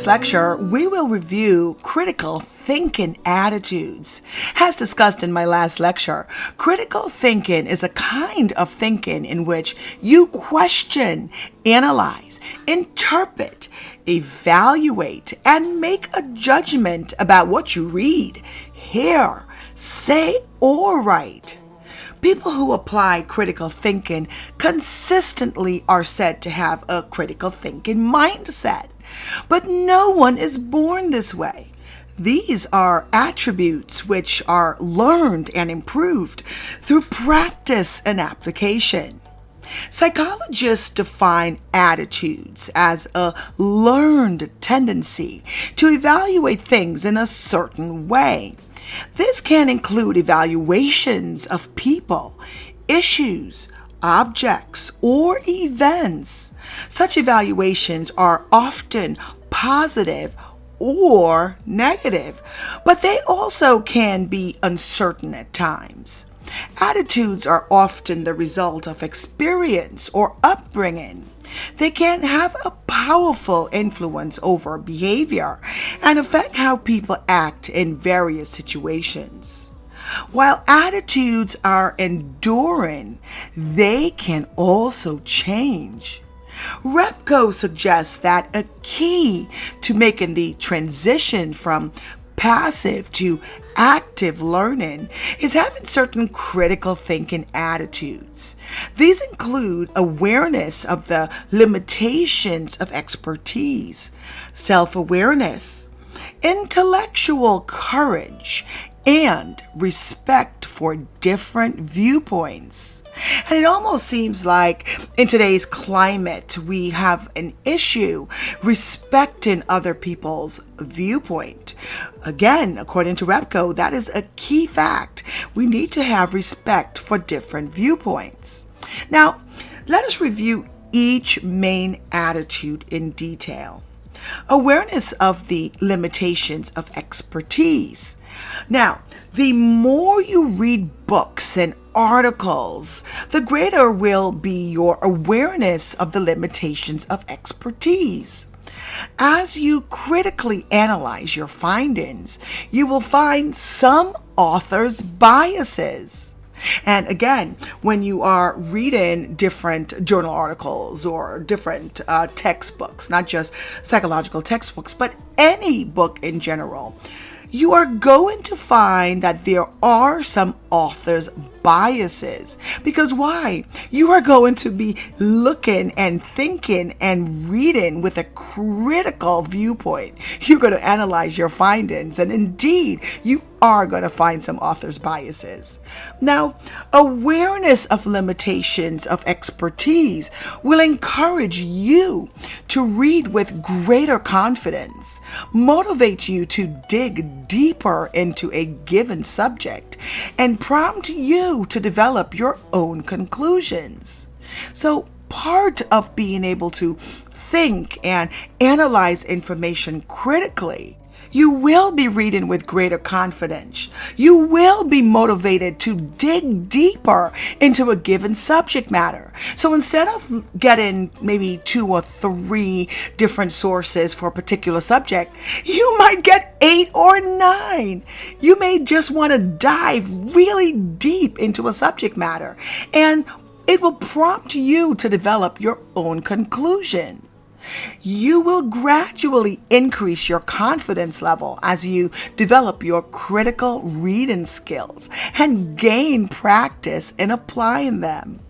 this lecture, we will review critical thinking attitudes. As discussed in my last lecture, critical thinking is a kind of thinking in which you question, analyze, interpret, evaluate, and make a judgment about what you read, hear, say, or write. People who apply critical thinking consistently are said to have a critical thinking mindset. But no one is born this way. These are attributes which are learned and improved through practice and application. Psychologists define attitudes as a learned tendency to evaluate things in a certain way. This can include evaluations of people, issues, objects, or events. Such evaluations are often positive or negative, but they also can be uncertain at times. Attitudes are often the result of experience or upbringing. They can have a powerful influence over behavior and affect how people act in various situations. While attitudes are enduring, they can also change. Repko suggests that a key to making the transition from passive to active learning is having certain critical thinking attitudes. These include awareness of the limitations of expertise, self-awareness, intellectual courage, and respect for different viewpoints. And it almost seems like in today's climate, we have an issue respecting other people's viewpoint. Again, according to Repko, that is a key fact. We need to have respect for different viewpoints. Now, let us review each main attitude in detail. Awareness of the limitations of expertise. Now, the more you read books and articles, the greater will be your awareness of the limitations of expertise. As you critically analyze your findings, you will find some authors' biases. And again, when you are reading different journal articles or different textbooks, not just psychological textbooks, but any book in general, you are going to find that there are some authors' biases. Because why? You are going to be looking and thinking and reading with a critical viewpoint. You're going to analyze your findings, and indeed, you are going to find some authors' biases. Now, awareness of limitations of expertise will encourage you to read with greater confidence, motivate you to dig deeper into a given subject, and prompt you to develop your own conclusions. So, part of being able to think and analyze information critically, you will be reading with greater confidence. You will be motivated to dig deeper into a given subject matter. So instead of getting maybe 2 or 3 different sources for a particular subject, you might get 8 or 9. You may just want to dive really deep into a subject matter, and it will prompt you to develop your own conclusion. You will gradually increase your confidence level as you develop your critical reading skills and gain practice in applying them.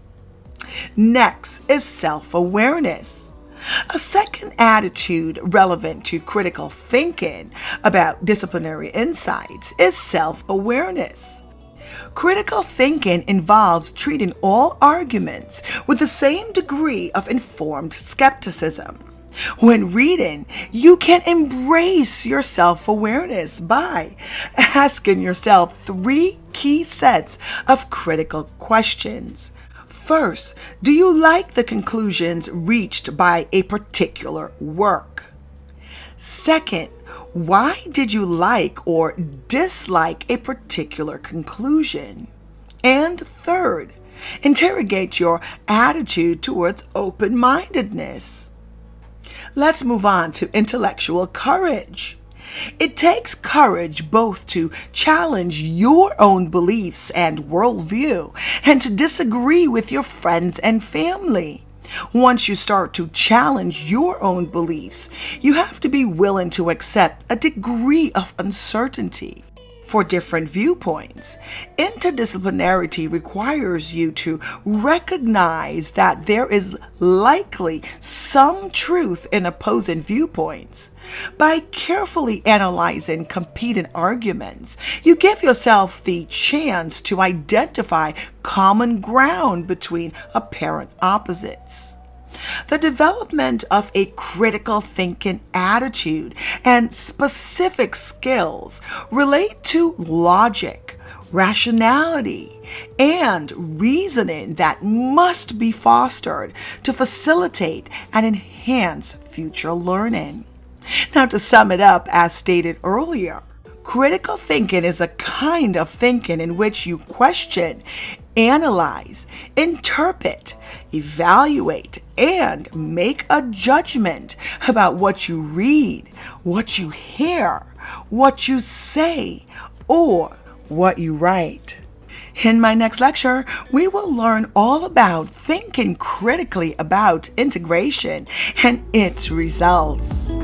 Next is self-awareness. A second attitude relevant to critical thinking about disciplinary insights is self-awareness. Critical thinking involves treating all arguments with the same degree of informed skepticism. When reading, you can embrace your self-awareness by asking yourself 3 key sets of critical questions. First, do you like the conclusions reached by a particular work? Second, why did you like or dislike a particular conclusion? And third, interrogate your attitude towards open-mindedness. Let's move on to intellectual courage. It takes courage both to challenge your own beliefs and worldview and to disagree with your friends and family. Once you start to challenge your own beliefs, you have to be willing to accept a degree of uncertainty for different viewpoints. Interdisciplinarity requires you to recognize that there is likely some truth in opposing viewpoints. By carefully analyzing competing arguments, you give yourself the chance to identify common ground between apparent opposites. The development of a critical thinking attitude and specific skills relate to logic, rationality, and reasoning that must be fostered to facilitate and enhance future learning. Now, to sum it up, as stated earlier, critical thinking is a kind of thinking in which you question, analyze, interpret, evaluate, and make a judgment about what you read, what you hear, what you say, or what you write. In my next lecture, we will learn all about thinking critically about integration and its results.